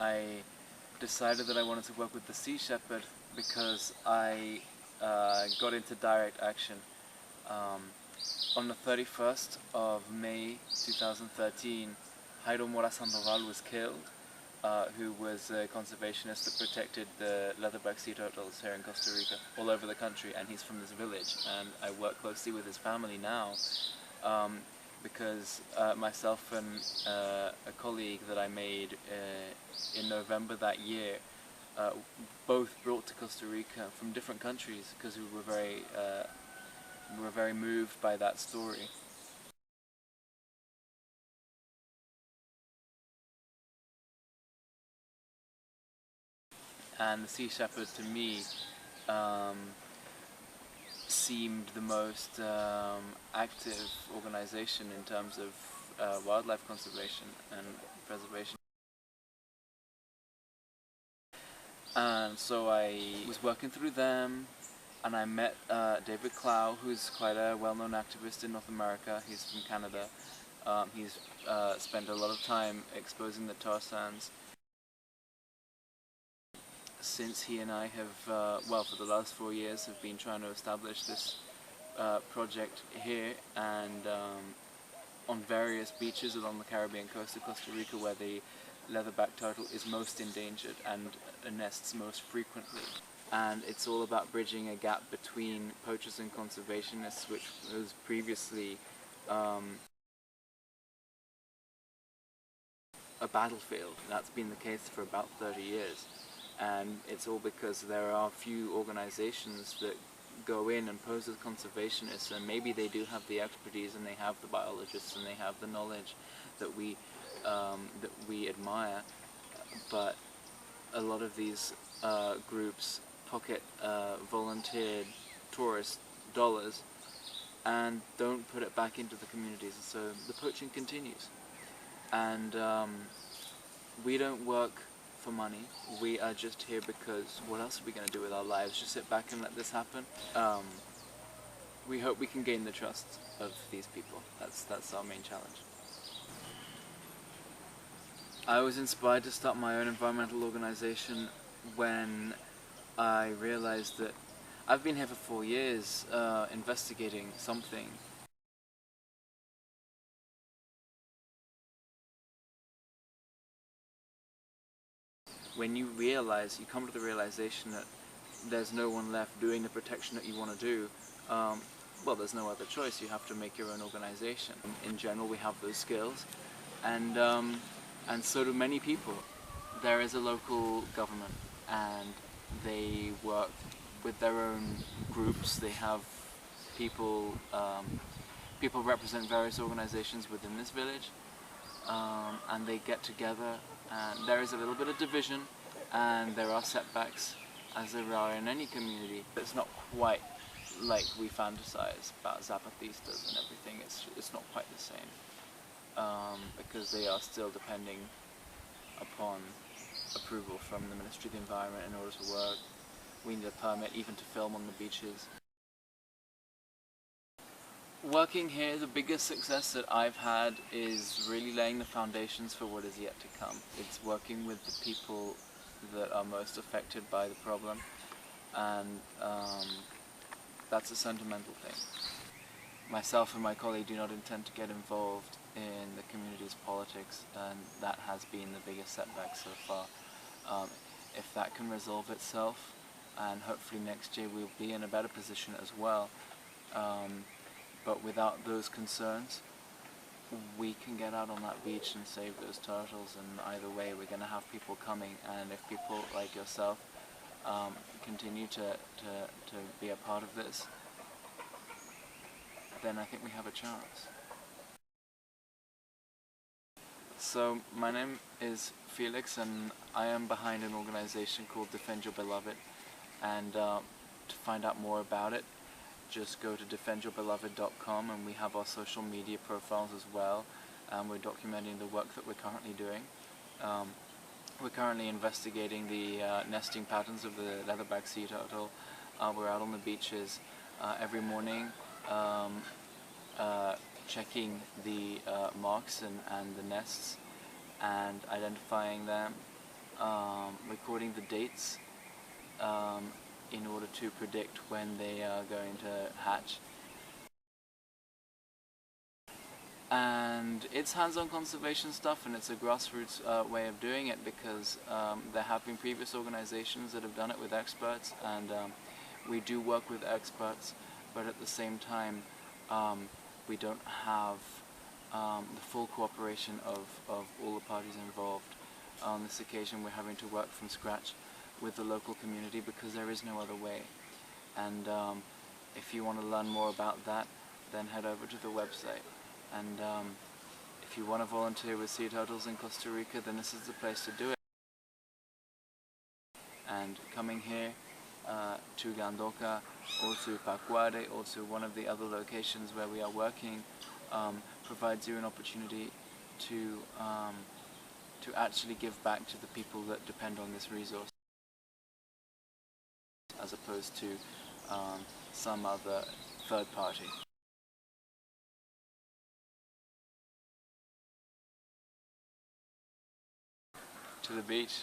I decided that I wanted to work with the sea shepherd because I got into direct action. Um, on the 31st of May 2013, Jairo Mora Sandoval was killed, who was a conservationist that protected the leatherback sea turtles here in Costa Rica, all over the country, and he's from this village, and I work closely with his family now. Because myself and a colleague that I made in November that year both brought to Costa Rica from different countries because we were very moved by that story. And the Sea Shepherd to me seemed the most active organization in terms of wildlife conservation and preservation. And so I was working through them, and I met David Clow, who's quite a well-known activist in North America. He's from Canada. He's spent a lot of time exposing the tar sands. Since he and I have, well, for the last 4 years, have been trying to establish this project here and on various beaches along the Caribbean coast of Costa Rica, where the leatherback turtle is most endangered and nests most frequently. And it's all about bridging a gap between poachers and conservationists, which was previously a battlefield. That's been the case for about 30 years. And it's all because there are few organizations that go in and pose as conservationists, and maybe they do have the expertise and they have the biologists and they have the knowledge that we admire, but a lot of these groups pocket volunteered tourist dollars and don't put it back into the communities, and so the poaching continues. And we don't work for money. We are just here because what else are we going to do with our lives? Just sit back and let this happen? We hope we can gain the trust of these people. That's our main challenge. I was inspired to start my own environmental organization when I realized that I've been here for 4 years investigating something. When you realize, you come to the realization that there's no one left doing the protection that you want to do, well, there's no other choice. You have to make your own organization. In general, we have those skills, and so do many people. There is a local government, and they work with their own groups. They have people people represent various organizations within this village, and they get together, and there is a little bit of division, and there are setbacks, as there are in any community. It's not quite like we fantasize about Zapatistas and everything. It's not quite the same, because they are still depending upon approval from the Ministry of the Environment in order to work. We need a permit even to film on the beaches. Working here, the biggest success that I've had is really laying the foundations for what is yet to come. It's working with the people that are most affected by the problem, and that's a sentimental thing. Myself and my colleague do not intend to get involved in the community's politics, and that has been the biggest setback so far. If that can resolve itself, and hopefully next year we'll be in a better position as well, but without those concerns, we can get out on that beach and save those turtles, and either way we're going to have people coming, and if people like yourself continue to be a part of this, then I think we have a chance. So my name is Felix, and I am behind an organization called Defend Your Beloved, and to find out more about it, just go to defendyourbeloved.com, and we have our social media profiles as well, and we're documenting the work that we're currently doing. We're currently investigating the nesting patterns of the leatherback sea turtle. We're out on the beaches every morning, checking the marks and the nests and identifying them, recording the dates in order to predict when they are going to hatch. And it's hands-on conservation stuff, and it's a grassroots way of doing it, because there have been previous organizations that have done it with experts, and we do work with experts, but at the same time we don't have the full cooperation of all the parties involved. On this occasion we're having to work from scratch with the local community because there is no other way. And if you want to learn more about that, then head over to the website. And if you want to volunteer with sea turtles in Costa Rica, then this is the place to do it. And coming here to Gandoca or to Pacuare or to one of the other locations where we are working provides you an opportunity to actually give back to the people that depend on this resource, as opposed to some other third party. To the beach.